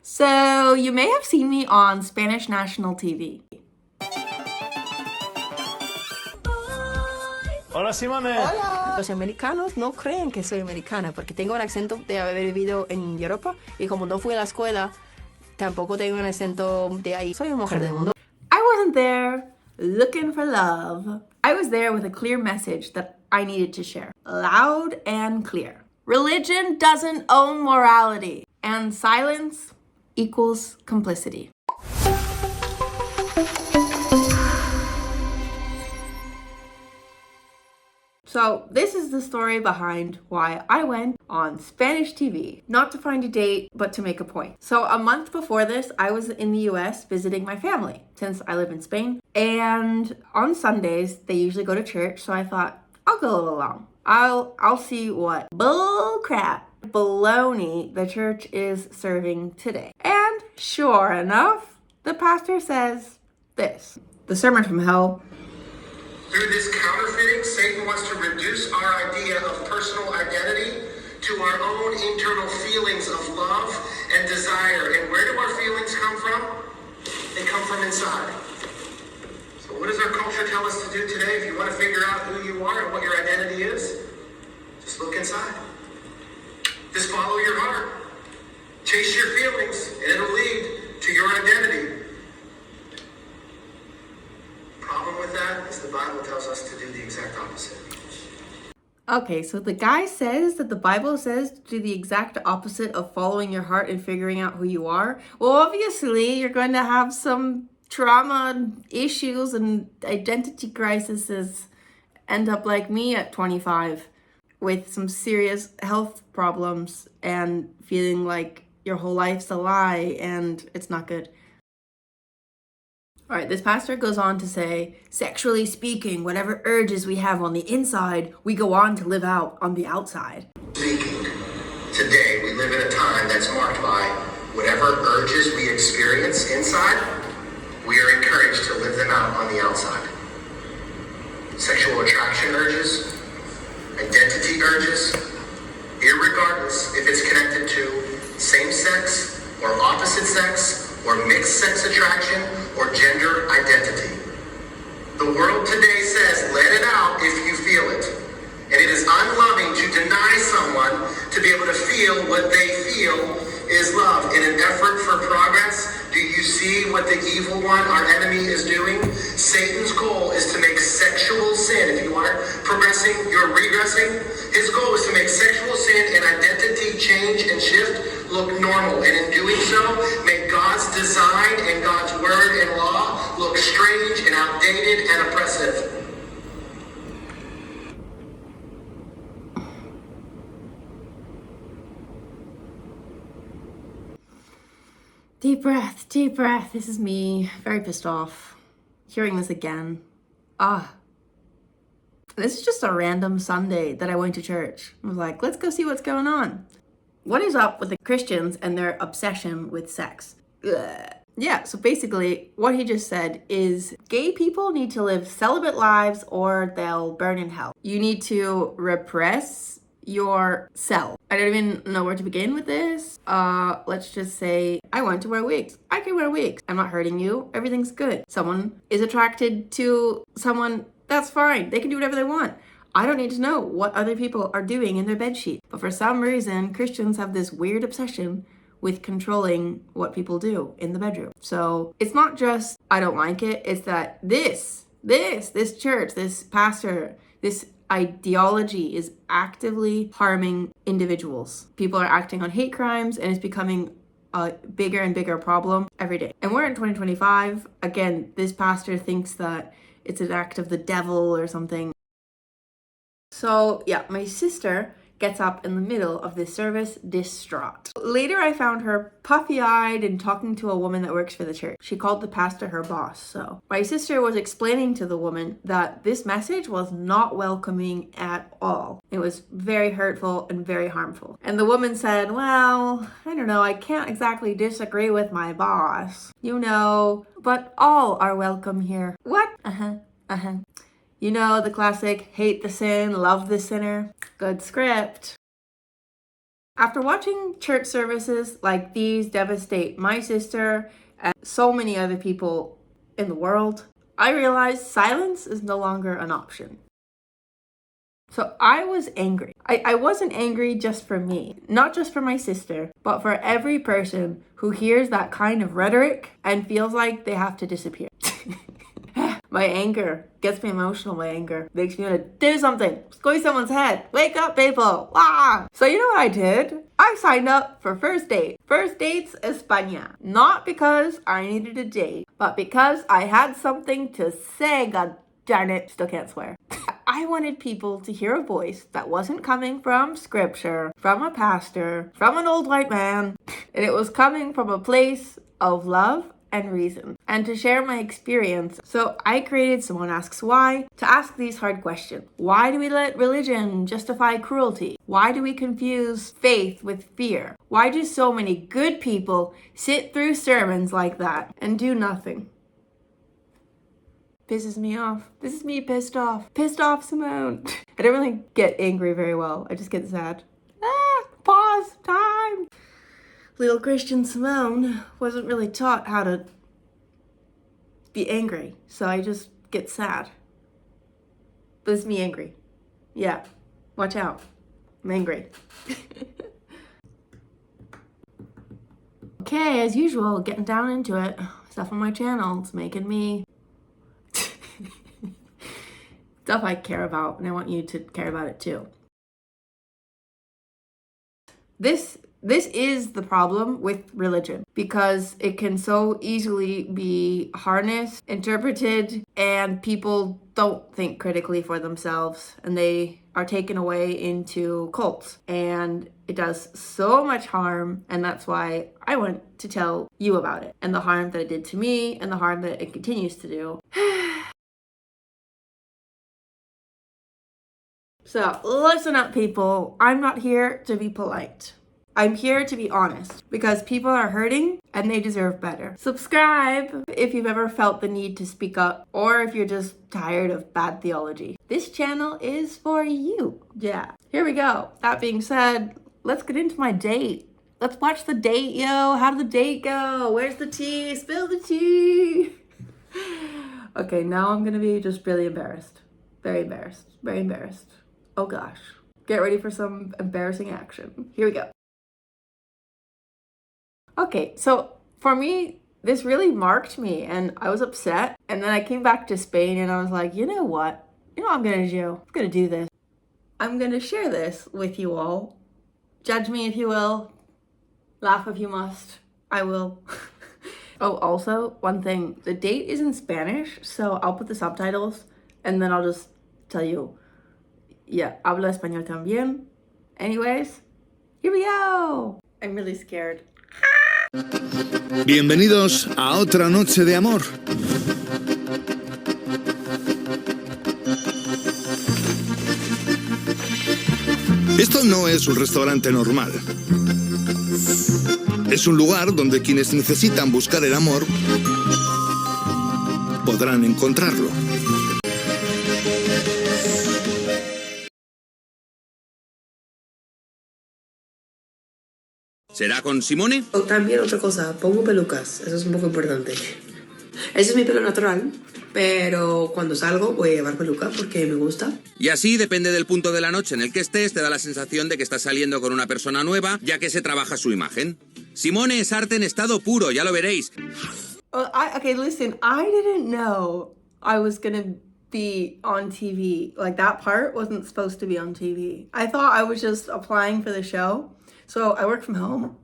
So you may have seen me on Spanish National TV. Hola, Simone. Hola. Los americanos no creen que soy americana porque tengo un acento de haber vivido en Europa y como no fui a la escuela, tampoco tengo un acento de ahí. Soy una mujer del mundo. I wasn't there looking for love. I was there with a clear message that I needed to share. Loud and clear. Religion doesn't own morality, and silence equals complicity. So this is the story behind why I went on Spanish TV, not to find a date, but to make a point. So a month before this, I was in the US visiting my family since I live in Spain. And on Sundays, they usually go to church. So I thought, I'll go along. I'll see what bull crap, baloney the church is serving today. And sure enough, the pastor says this. The sermon from hell. Through this counterfeiting, Satan wants to reduce our idea of personal identity to our own internal feelings of love and desire. And where do our feelings come from? They come from inside. So what does our culture tell us to do today? If you want to figure out who you are and what your identity is, just look inside. Just follow your heart. Chase your feelings, and it'll lead to your identity. Problem with that is the Bible tells us to do the exact opposite. Okay, so the guy says that the Bible says to do the exact opposite of following your heart and figuring out who you are. Well, obviously, you're going to have some trauma issues and identity crises, end up like me at 25 with some serious health problems and feeling like your whole life's a lie and it's not good. All right, this pastor goes on to say, sexually speaking, whatever urges we have on the inside, we go on to live out on the outside. Speaking, today we live in a time that's marked by whatever urges we experience inside, we are encouraged to live them out on the outside. Sexual attraction urges, identity urges, irregardless if it's connected to same-sex or opposite sex or mixed sex attraction or gender identity. The world today says, let it out if you feel it. And it is unloving to deny someone to be able to feel what they feel is love. In an effort for progress, do you see what the evil one, our enemy, is doing? Satan's goal is to make sexual sin, if you are progressing, you're regressing. His goal is to make sexual sin and identity change and shift look normal. And in doing so, make God's design and God's word and law look strange and outdated and oppressive. Deep breath, deep breath. This is me, very pissed off. Hearing this again. This is just a random Sunday that I went to church. I was like, let's go see what's going on. What is up with the Christians and their obsession with sex? Ugh. Yeah, so basically what he just said is gay people need to live celibate lives or they'll burn in hell. You need to repress yourself. I don't even know where to begin with this. Let's just say I want to wear wigs. I can wear wigs. I'm not hurting you. Everything's good. Someone is attracted to someone, that's fine. They can do whatever they want. I don't need to know what other people are doing in their bedsheet. But for some reason, Christians have this weird obsession with controlling what people do in the bedroom. So it's not just, I don't like it. It's that this church, this pastor, this ideology is actively harming individuals. People are acting on hate crimes and it's becoming a bigger and bigger problem every day. And we're in 2025. Again, this pastor thinks that it's an act of the devil or something. So yeah, my sister gets up in the middle of this service distraught. Later, I found her puffy-eyed and talking to a woman that works for the church. She called the pastor her boss. So my sister was explaining to the woman that this message was not welcoming at all. It was very hurtful and very harmful. And the woman said, well, I don't know, I can't exactly disagree with my boss, you know, but all are welcome here. What? You know, the classic, hate the sin, love the sinner. Good script. After watching church services like these devastate my sister and so many other people in the world, I realized silence is no longer an option. So I was angry. I wasn't angry just for me, not just for my sister, but for every person who hears that kind of rhetoric and feels like they have to disappear. My anger gets me emotional. My anger makes me want to do something. Squeeze someone's head. Wake up, people. Ah! So you know what I did? I signed up for First Date. First Dates España. Not because I needed a date, but because I had something to say. God darn it. Still can't swear. I wanted people to hear a voice that wasn't coming from scripture, from a pastor, from an old white man, and it was coming from a place of love and reason, and to share my experience. So I created Simone Asks Why to ask these hard questions. Why do we let religion justify cruelty? Why do we confuse faith with fear? Why do so many good people sit through sermons like that and do nothing? Pisses me off. This is me pissed off. Pissed off, Simone. I don't really get angry very well. I just get sad. Pause. Time. Little Christian Simone wasn't really taught how to be angry, so I just get sad. But it's me angry. Yeah, watch out. I'm angry. Okay, as usual, getting down into it. Stuff on my channel, it's making me stuff I care about, and I want you to care about it too. This is the problem with religion, because it can so easily be harnessed, interpreted, and people don't think critically for themselves, and they are taken away into cults, and it does so much harm. And that's why I want to tell you about it, and the harm that it did to me, and the harm that it continues to do. So listen up, people. I'm not here to be polite. I'm here to be honest, because people are hurting and they deserve better. Subscribe if you've ever felt the need to speak up, or if you're just tired of bad theology. This channel is for you. Yeah, here we go. That being said, let's get into my date. Let's watch the date, yo. How did the date go? Where's the tea? Spill the tea. Okay, now I'm gonna be just really embarrassed. Very embarrassed. Very embarrassed. Oh gosh. Get ready for some embarrassing action. Here we go. Okay, so for me, this really marked me, and I was upset. And then I came back to Spain and I was like, you know what? You know what I'm gonna do? I'm gonna do this. I'm gonna share this with you all. Judge me if you will. Laugh if you must. I will. Oh, also, one thing. The date is in Spanish, so I'll put the subtitles and then I'll just tell you, yeah, habla español también. Anyways, here we go. I'm really scared. Bienvenidos a otra noche de amor. Esto no es un restaurante normal. Es un lugar donde quienes necesitan buscar el amor podrán encontrarlo. ¿Será con Simone? O también otra cosa, pongo pelucas, eso es un poco importante. Ese es mi pelo natural, pero cuando salgo voy a llevar peluca porque me gusta. Y así, depende del punto de la noche en el que estés, te da la sensación de que estás saliendo con una persona nueva, ya que se trabaja su imagen. Simone es arte en estado puro, ya lo veréis. Okay, listen, I didn't know I was gonna be on TV. Like, that part wasn't supposed to be on TV. I thought I was just applying for the show. So I work from home.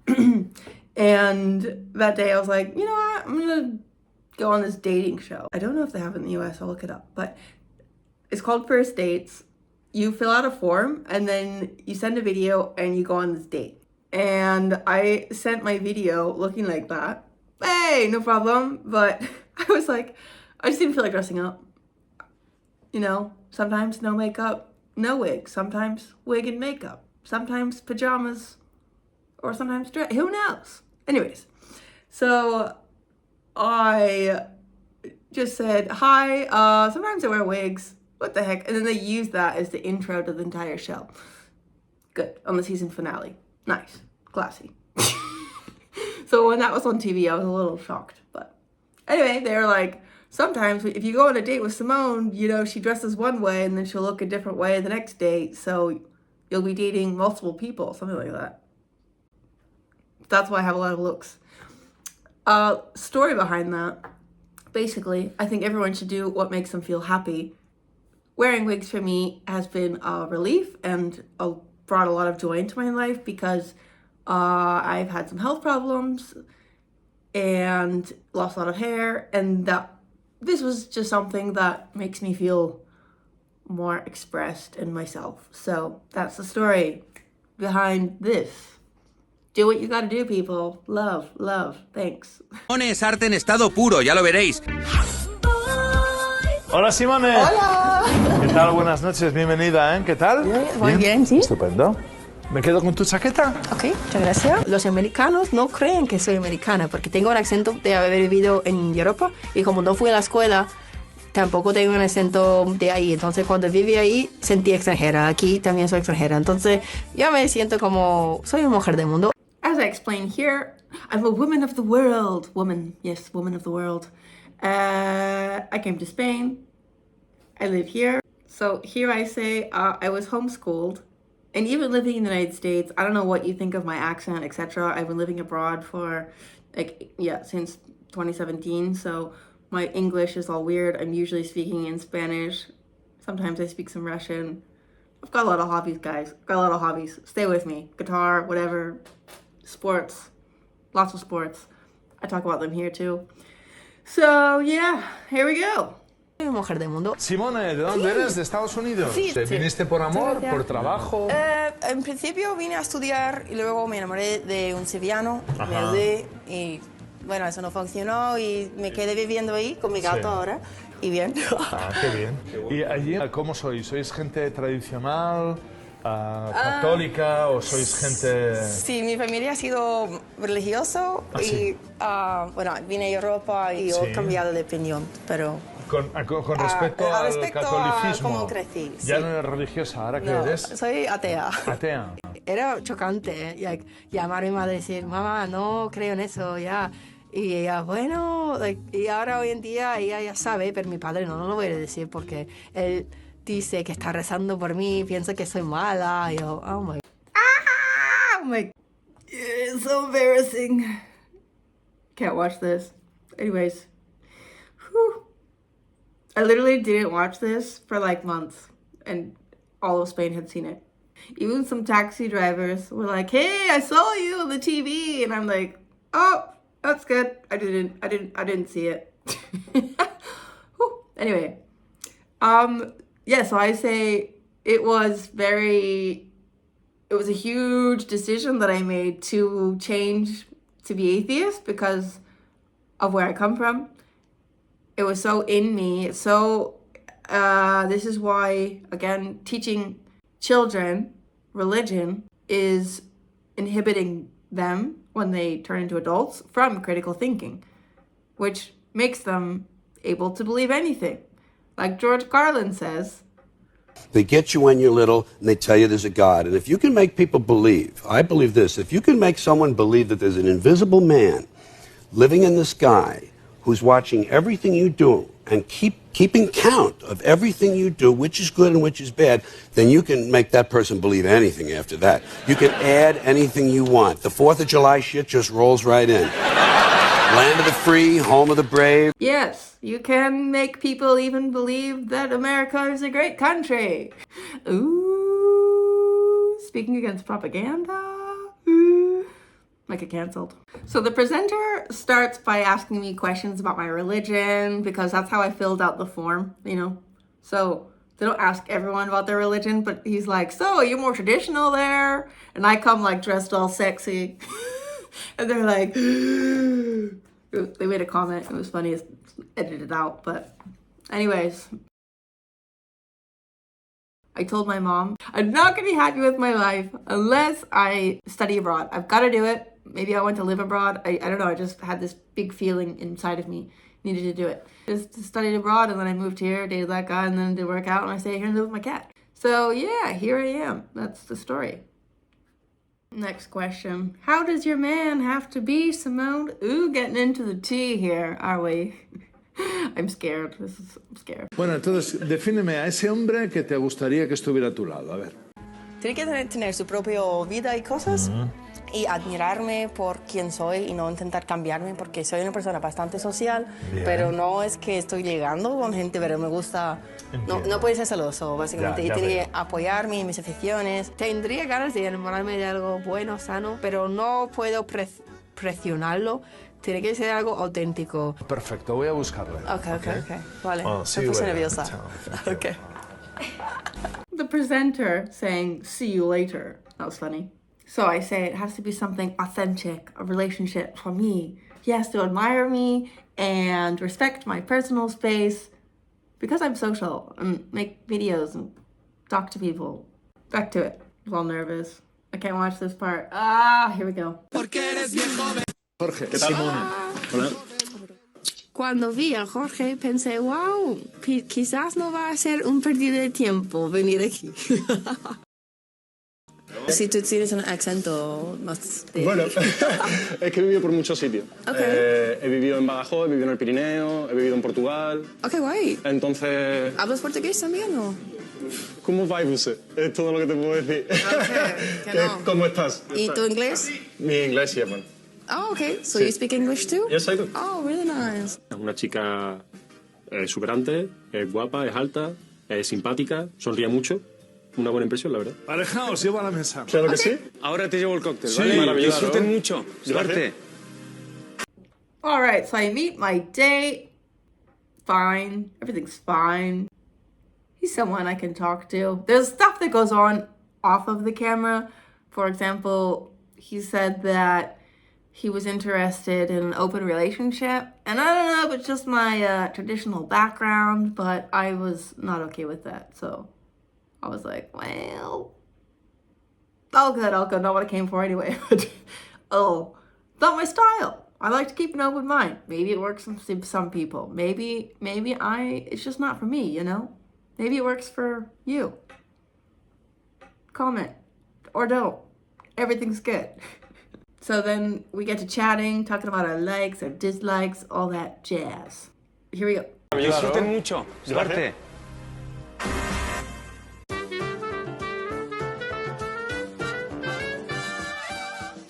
And that day I was like, you know what? I'm gonna go on this dating show. I don't know if they have it in the US, I'll look it up. But it's called First Dates. You fill out a form and then you send a video and you go on this date. And I sent my video looking like that. Hey, no problem. But I was like, I just didn't feel like dressing up. You know, sometimes no makeup, no wig. Sometimes wig and makeup. Sometimes pajamas. Or sometimes dress. Who knows? Anyways, so I just said, hi, sometimes I wear wigs. What the heck? And then they used that as the intro to the entire show. Good. On the season finale. Nice. Classy. So when that was on TV, I was a little shocked. But anyway, they were like, sometimes if you go on a date with Simone, you know, she dresses one way and then she'll look a different way the next date. So you'll be dating multiple people, something like that. That's why I have a lot of looks. Story behind that. Basically, I think everyone should do what makes them feel happy. Wearing wigs for me has been a relief and brought a lot of joy into my life because I've had some health problems and lost a lot of hair, and this was just something that makes me feel more expressed in myself. So that's the story behind this. Do what you gotta do, people. Love, love. Thanks. Simone es arte en estado puro, ya lo veréis. Hola, Simone. Hola. ¿Qué tal? Buenas noches, bienvenida, ¿eh? ¿Qué tal? Muy bien, sí. Estupendo. ¿Me quedo con tu chaqueta? Ok, muchas gracias. Los americanos no creen que soy americana porque tengo un acento de haber vivido en Europa y como no fui a la escuela, tampoco tengo un acento de ahí. Entonces cuando viví ahí sentí extranjera. Aquí también soy extranjera. Entonces ya me siento como soy una mujer del mundo. As I explained here, I'm a woman of the world. Woman, yes, woman of the world. I came to Spain. I live here. So here I say I was homeschooled. And even living in the United States, I don't know what you think of my accent, etc. I've been living abroad for, since 2017. So my English is all weird. I'm usually speaking in Spanish. Sometimes I speak some Russian. I've got a lot of hobbies, guys. Got a lot of hobbies. Stay with me. Guitar, whatever. Sports. Lots of sports. I talk about them here too. So, yeah, here we go. Soy una mujer del mundo. Simone, ¿de dónde eres? ¿De Estados Unidos? Sí, sí. ¿Viniste por amor, Gracias. por trabajo? En principio vine a estudiar y luego me enamoré de un sevillano, me Ajá. mudé y bueno, eso no funcionó y me quedé viviendo ahí con mi gato Sí. ahora y bien. Ah, qué bien. ¿Y allí cómo sois? ¿Sois gente tradicional, católica o sois gente...? Sí, mi familia ha sido religioso Ah, y sí. bueno, vine a Europa y Sí. he cambiado de opinión, pero Con respecto al respecto a catolicismo, cómo crecí, ya sí. no eres religiosa, ¿ahora qué no, eres? soy atea. Atea. Era chocante llamar a mi madre y decir, mamá, no creo en eso, ya. Y ella, bueno, y ahora hoy en día ella ya sabe, pero mi padre no lo voy a decir porque él dice que está rezando por mí, piensa que soy mala. Y yo, oh my. I'm like, it's so embarrassing. Can't watch this. Anyways. Whew. I literally didn't watch this for like months, and all of Spain had seen it. Even some taxi drivers were like, "Hey, I saw you on the TV," and I'm like, "Oh, that's good. I didn't see it." Whew. Anyway, yeah. So I say it was a huge decision that I made to change to be atheist because of where I come from. It was so in me. So this is why, again, teaching children religion is inhibiting them when they turn into adults from critical thinking, which makes them able to believe anything. Like George Carlin says, they get you when you're little and they tell you there's a God. And if you can make people believe, I believe this, if you can make someone believe that there's an invisible man living in the sky who's watching everything you do and keeping count of everything you do, which is good and which is bad, then you can make that person believe anything after that. You can add anything you want. The 4th of July shit just rolls right in. Land of the free, home of the brave. yes, you can make people even believe that America is a great country. Ooh, speaking against propaganda. Ooh. Might get canceled. So the presenter starts by asking me questions about my religion because that's how I filled out the form, you know. So they don't ask everyone about their religion, but he's like, so you're more traditional there? And I come like dressed all sexy. And they're like, they made a comment. It was funny. It's edited out. But anyways, I told my mom, I'm not going to be happy with my life unless I study abroad. I've got to do it. Maybe I want to live abroad. I don't know. I just had this big feeling inside of me. Needed to do it. Just studied abroad, and then I moved here, dated that guy, and then did work out, and I stayed here and lived with my cat. So yeah, here I am. That's the story. Next question. How does your man have to be, Simone? Ooh, getting into the tea here, are we? I'm scared. I'm scared. Bueno, entonces, defíneme a ese hombre que te gustaría que estuviera a tu lado. A ver. Tiene que tener su propia vida y cosas y admirarme por quien soy y no intentar cambiarme porque soy una persona bastante social, Bien. pero no es que estoy llegando con gente, pero me gusta... No puede ser celoso, básicamente. Ya y tiene veo. que apoyarme en mis aficiones. Tendría ganas de enamorarme de algo bueno, sano, pero no puedo presionarlo. Tiene que ser algo auténtico. Perfecto, voy a buscarle. Ok. Vale, Oh, me see you puse later. nerviosa. Chao. Ok. The presenter saying, see you later. That was funny. So I say it has to be something authentic, a relationship for me. He has to admire me and respect my personal space because I'm social and make videos and talk to people. Back to it. I'm all nervous. I can't watch this part. Here we go. Jorge, Simone. Hola. Cuando vi a Jorge pensé, wow, quizás no va a ser un perdido de tiempo venir aquí. Si tú tienes un acento más de... Bueno, es que he vivido por muchos sitios. Ok. He vivido en Badajoz, he vivido en el Pirineo, he vivido en Portugal. Ok, guay. Entonces, ¿Hablas portugués también o...? ¿cómo va usted? Es todo lo que te puedo decir. Ok, que no. ¿Cómo estás? ¿Y tu inglés? Mi inglés sí es bueno. Oh, okay. So Sí. you speak English too? Yes, I do. Oh, really nice. Es una chica exuberante, es guapa, es alta, es simpática, sonríe mucho. Una buena impresión, la verdad. Pareja, os llevo a la mesa. Claro que sí. Ahora te llevo el cóctel, Sí, ¿vale? maravilloso. Disfruten mucho. Suerte. All right, so I meet my date. Fine. Everything's fine. He's someone I can talk to. There's stuff that goes on off of the camera. For example, he said that he was interested in an open relationship. And I don't know if it's just my traditional background, but I was not okay with that. So I was like, well, all good. Not what I came for anyway. But, not my style. I like to keep an open mind. Maybe it works for some people. Maybe it's just not for me, you know? Maybe it works for you. Comment. Or don't. Everything's good. So then we get to chatting, talking about our likes, our dislikes, all that jazz. Here we go. Disfruten mucho. Suerte.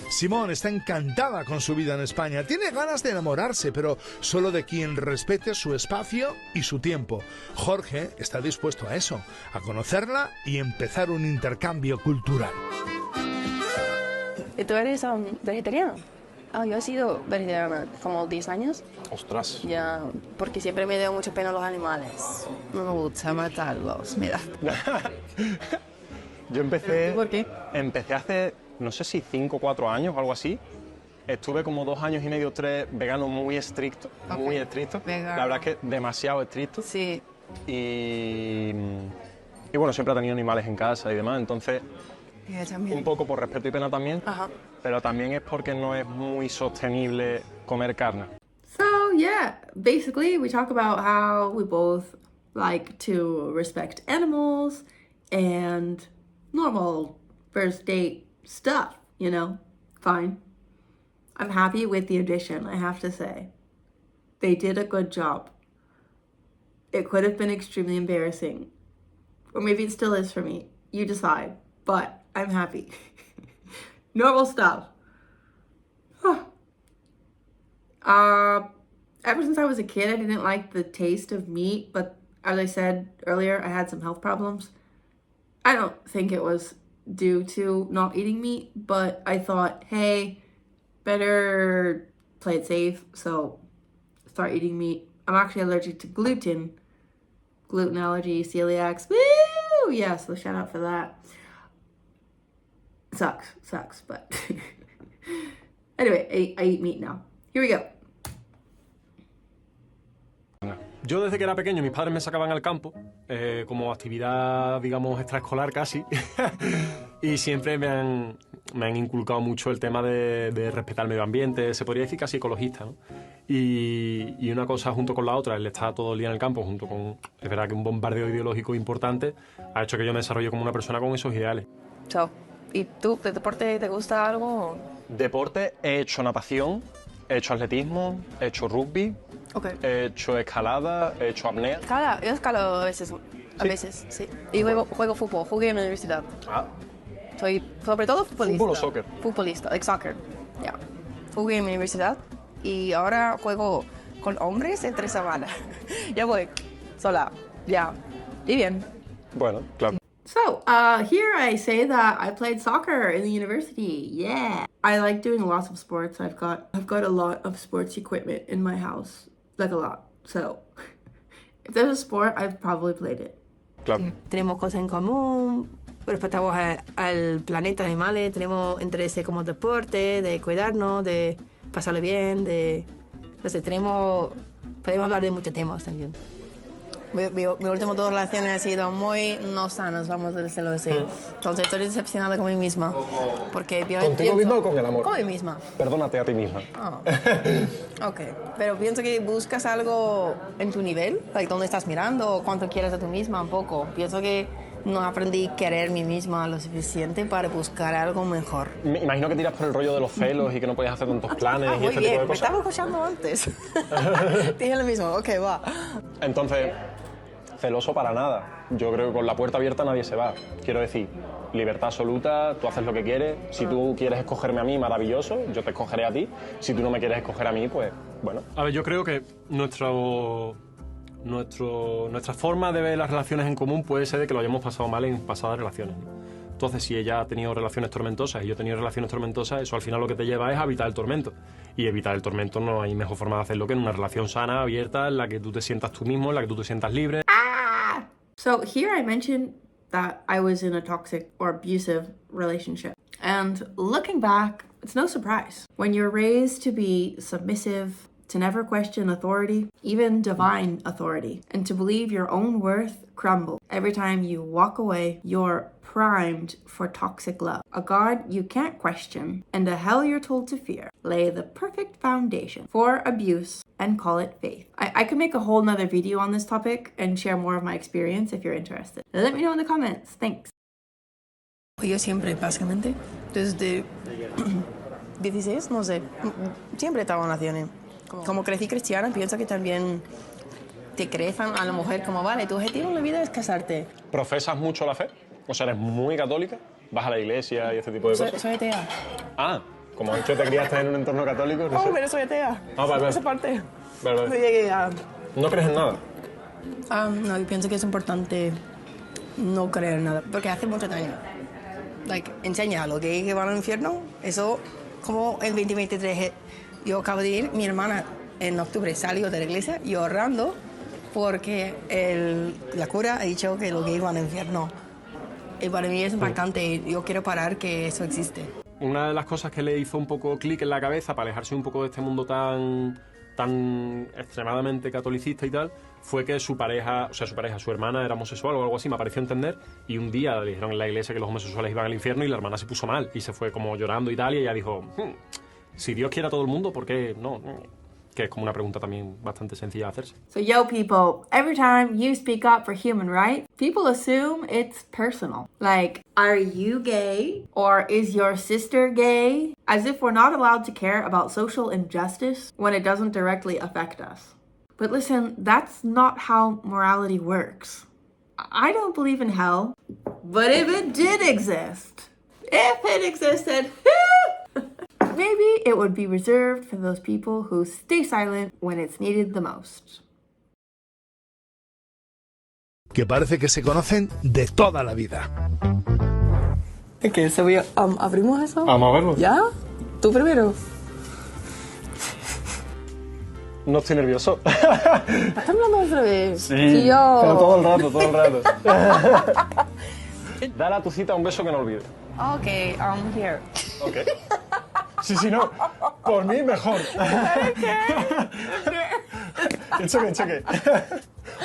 Simone está encantada con su vida en España. Tiene ganas de enamorarse, pero solo de quien respete su espacio y su tiempo. Jorge está dispuesto a eso, a conocerla y empezar un intercambio cultural. ¿Y tú eres vegetariano? Yo he sido vegetariana como 10 años. Ostras. Ya, porque siempre me dio mucha pena los animales. No me gusta matarlos, mira. Yo empecé... ¿Por qué? Empecé hace, no sé si 5 o 4 años o algo así. Estuve como 2 años y medio, 3 vegano muy estricto, muy estricto. Vegano. La verdad es que demasiado estricto. Sí. Y bueno, siempre he tenido animales en casa y demás, entonces Yo también. un poco por respeto y pena también, Ajá. pero también es porque no es muy sostenible comer carne. So yeah, basically we talk about how we both like to respect animals and normal first date stuff, you know? Fine. I'm happy with the audition, I have to say. They did a good job. It could have been extremely embarrassing. Or maybe it still is for me. You decide. But I'm happy. Normal stuff. Ever since I was a kid, I didn't like the taste of meat, but as I said earlier, I had some health problems. I don't think it was due to not eating meat, but I thought, hey, better play it safe, so start eating meat. I'm actually allergic to gluten. Gluten allergy, celiacs, woo! Yeah, so shout out for that. Sucks, but anyway, I eat meat now. Here we go. Yo desde que era pequeño, mis padres me sacaban al campo como actividad, digamos, extraescolar casi. Y siempre me han inculcado mucho el tema de respetar el medio ambiente, se podría decir casi ecologista, ¿no? Y una cosa junto con la otra, el estar todo el día en el campo, junto con, es verdad que un bombardeo ideológico importante, ha hecho que yo me desarrolle como una persona con esos ideales. Chao. ¿Y tú, de deporte, te gusta algo? Deporte, he hecho natación, he hecho atletismo, he hecho rugby, he hecho escalada, he hecho apnea. Yo escalo a veces, sí. Y juego fútbol, jugué en la universidad. Soy sobre todo futbolista. ¿Fútbol o soccer? Futbolista, soccer, ya. Jugué en mi universidad y ahora juego con hombres en 3 semanas. Ya voy, sola, ya. Y bien. Bueno, claro. So, here I say that I played soccer in the university. Yeah. I like doing lots of sports. I've got a lot of sports equipment in my house. Like a lot. So, if there's a sport, I've probably played it. Claro. Sí. Tenemos cosas en común, respetamos al planeta, animales, tenemos intereses como deporte, de cuidarnos, de pasarlo bien, entonces podemos hablar de muchos temas también. Mi último 2 relaciones han sido muy no sanas, vamos a decirlo así. Entonces estoy decepcionada con mí misma. Porque ¿Contigo misma o con el amor? Con mí misma. Perdónate a ti misma. Ok, pero pienso que buscas algo en tu nivel, dónde estás mirando, o cuánto quieres de tú misma, un poco. Pienso que no aprendí a querer a mí misma lo suficiente para buscar algo mejor. Me imagino que tiras por el rollo de los celos y que no podías hacer tantos planes y Muy este bien, tipo de me cosas. estaba escuchando antes. Dije lo mismo, ok, va. Entonces, celoso para nada. Yo creo que con la puerta abierta nadie se va. Quiero decir, libertad absoluta, tú haces lo que quieres. Si tú quieres escogerme a mí, maravilloso, yo te escogeré a ti. Si tú no me quieres escoger a mí, pues bueno. A ver, yo creo que nuestra forma de ver las relaciones en común puede ser de que lo hayamos pasado mal en pasadas relaciones, ¿no? Entonces, si ella ha tenido relaciones tormentosas y yo he tenido relaciones tormentosas, eso al final lo que te lleva es a evitar el tormento. Y evitar el tormento no hay mejor forma de hacerlo que en una relación sana, abierta, en la que tú te sientas tú mismo, en la que tú te sientas libre. So here I mentioned that I was in a toxic or abusive relationship. And looking back, it's no surprise. When you're raised to be submissive, to never question authority, even divine authority, and to believe your own worth crumble every time you walk away, you're primed for toxic love. A God you can't question and a hell you're told to fear lay the perfect foundation for abuse and call it faith. I could make a whole nother video on this topic and share more of my experience if you're interested. Let me know in the comments. Thanks. Yo siempre, básicamente, desde 16, no sé, siempre he estado en relaciones. Como crecí cristiana, pienso que también te crezan a la mujer como, vale, tu objetivo en la vida es casarte. ¿Profesas mucho la fe? O sea, ¿eres muy católica? ¿Vas a la iglesia y este tipo de cosas? Soy atea. Ah, como has dicho, te criaste en un entorno católico. No sé. Pero soy atea. Ah, vale. Esa parte. Vale. No llegué a... ¿No crees en nada? No, yo pienso que es importante no creer en nada, porque hace mucho daño. Enseña a los gays que van al infierno, eso, como en 2023, yo acabo de ir, mi hermana en octubre salió de la iglesia llorando porque la cura ha dicho que los gays van al infierno. Y para mí es impactante, yo quiero parar que eso existe. Una de las cosas que le hizo un poco clic en la cabeza para alejarse un poco de este mundo tan extremadamente catolicista y tal, fue que su hermana era homosexual o algo así, me pareció entender, y un día le dijeron en la iglesia que los homosexuales iban al infierno y la hermana se puso mal y se fue como llorando y tal, y ella dijo, si Dios quiere a todo el mundo, ¿por qué no? Que es como una pregunta también bastante sencilla de hacerse. So yo people, every time you speak up for human rights, people assume it's personal. Like, are you gay? Or is your sister gay? As if we're not allowed to care about social injustice when it doesn't directly affect us. But listen, that's not how morality works. I don't believe in hell, but if it did exist, maybe it would be reserved for those people who stay silent when it's needed the most. Que parece que se conocen de toda la vida. ¿Qué? ¿Abrimos eso? Vamos a verlo. ¿Ya? ¿Tú primero? No estoy nervioso. ¿Estás hablando otra vez? Sí, yo... pero todo el rato. Dale a tu cita un beso que no olvides. Ok, here. Ok. Sí, no. Por mí, mejor. It's okay.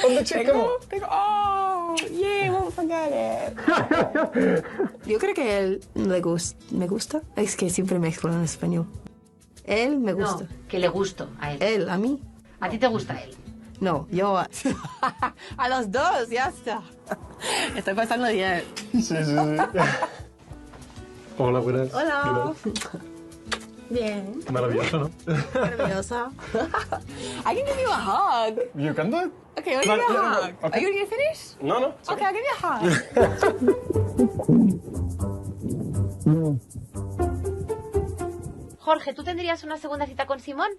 On the check, come on. Oh, yeah, won't forget it. Yo creo que él me gusta. Es que siempre mezclo en español. Él me gusta. No, que le gusto a él. Él, a mí. ¿A ti te gusta él? No, yo a los dos, ya está. Estoy pasando bien. Sí. Hola, buenas. Hola. Bien. Maravilloso, ¿no? Maravillosa. I can give you a hug. You can do it. Okay, I'll give you a hug. Okay. Are you going to finish? No, no. Okay, I'll give you a hug. Jorge, ¿tú tendrías una segunda cita con Simón?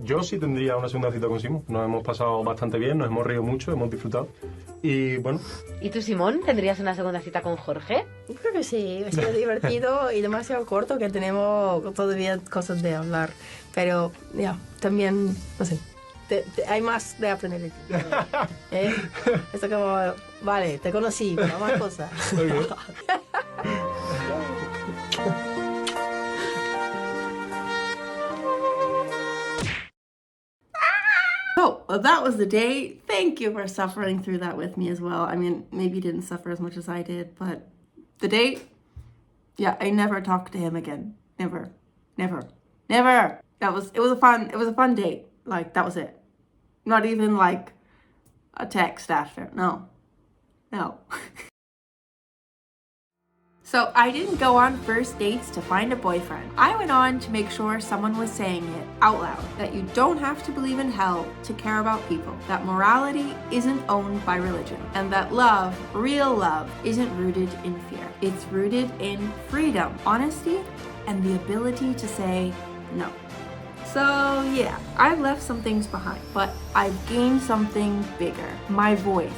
Yo sí tendría una segunda cita con Simón. Nos hemos pasado bastante bien, nos hemos reído mucho, hemos disfrutado. Y bueno, ¿Y tú, Simón, tendrías una segunda cita con Jorge? Yo creo que sí, ha sido divertido y demasiado corto que tenemos todavía cosas de hablar. Pero ya, también, no sé, hay más de aprender de ti. Esto como, vale, te conocí, pero más cosas. So, well, that was the day. Thank you for suffering through that with me as well. I mean, maybe you didn't suffer as much as I did, but the date, yeah, I never talked to him again. Never. It was a fun date. Like, that was it. Not even like a text after. No. So I didn't go on first dates to find a boyfriend. I went on to make sure someone was saying it out loud, that you don't have to believe in hell to care about people, that morality isn't owned by religion, and that love, real love, isn't rooted in fear. It's rooted in freedom, honesty, and the ability to say no. So yeah, I've left some things behind, but I've gained something bigger. My voice.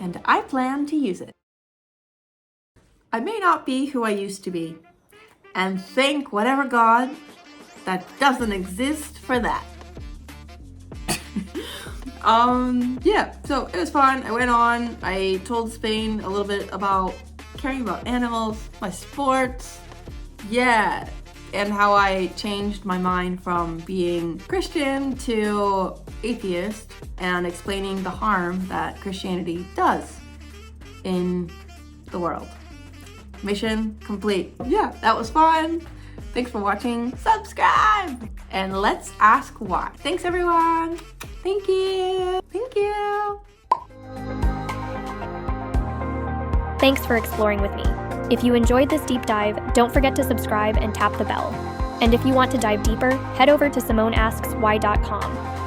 And I plan to use it. I may not be who I used to be, and thank whatever God that doesn't exist for that. Yeah, so it was fun. I went on, I told Spain a little bit about caring about animals, my sports, yeah, and how I changed my mind from being Christian to atheist, and explaining the harm that Christianity does in the world. Mission complete. Yeah, that was fun. Thanks for watching. Subscribe! And let's ask why. Thanks, everyone. Thank you. Thanks for exploring with me. If you enjoyed this deep dive, don't forget to subscribe and tap the bell. And if you want to dive deeper, head over to SimoneAsksWhy.com.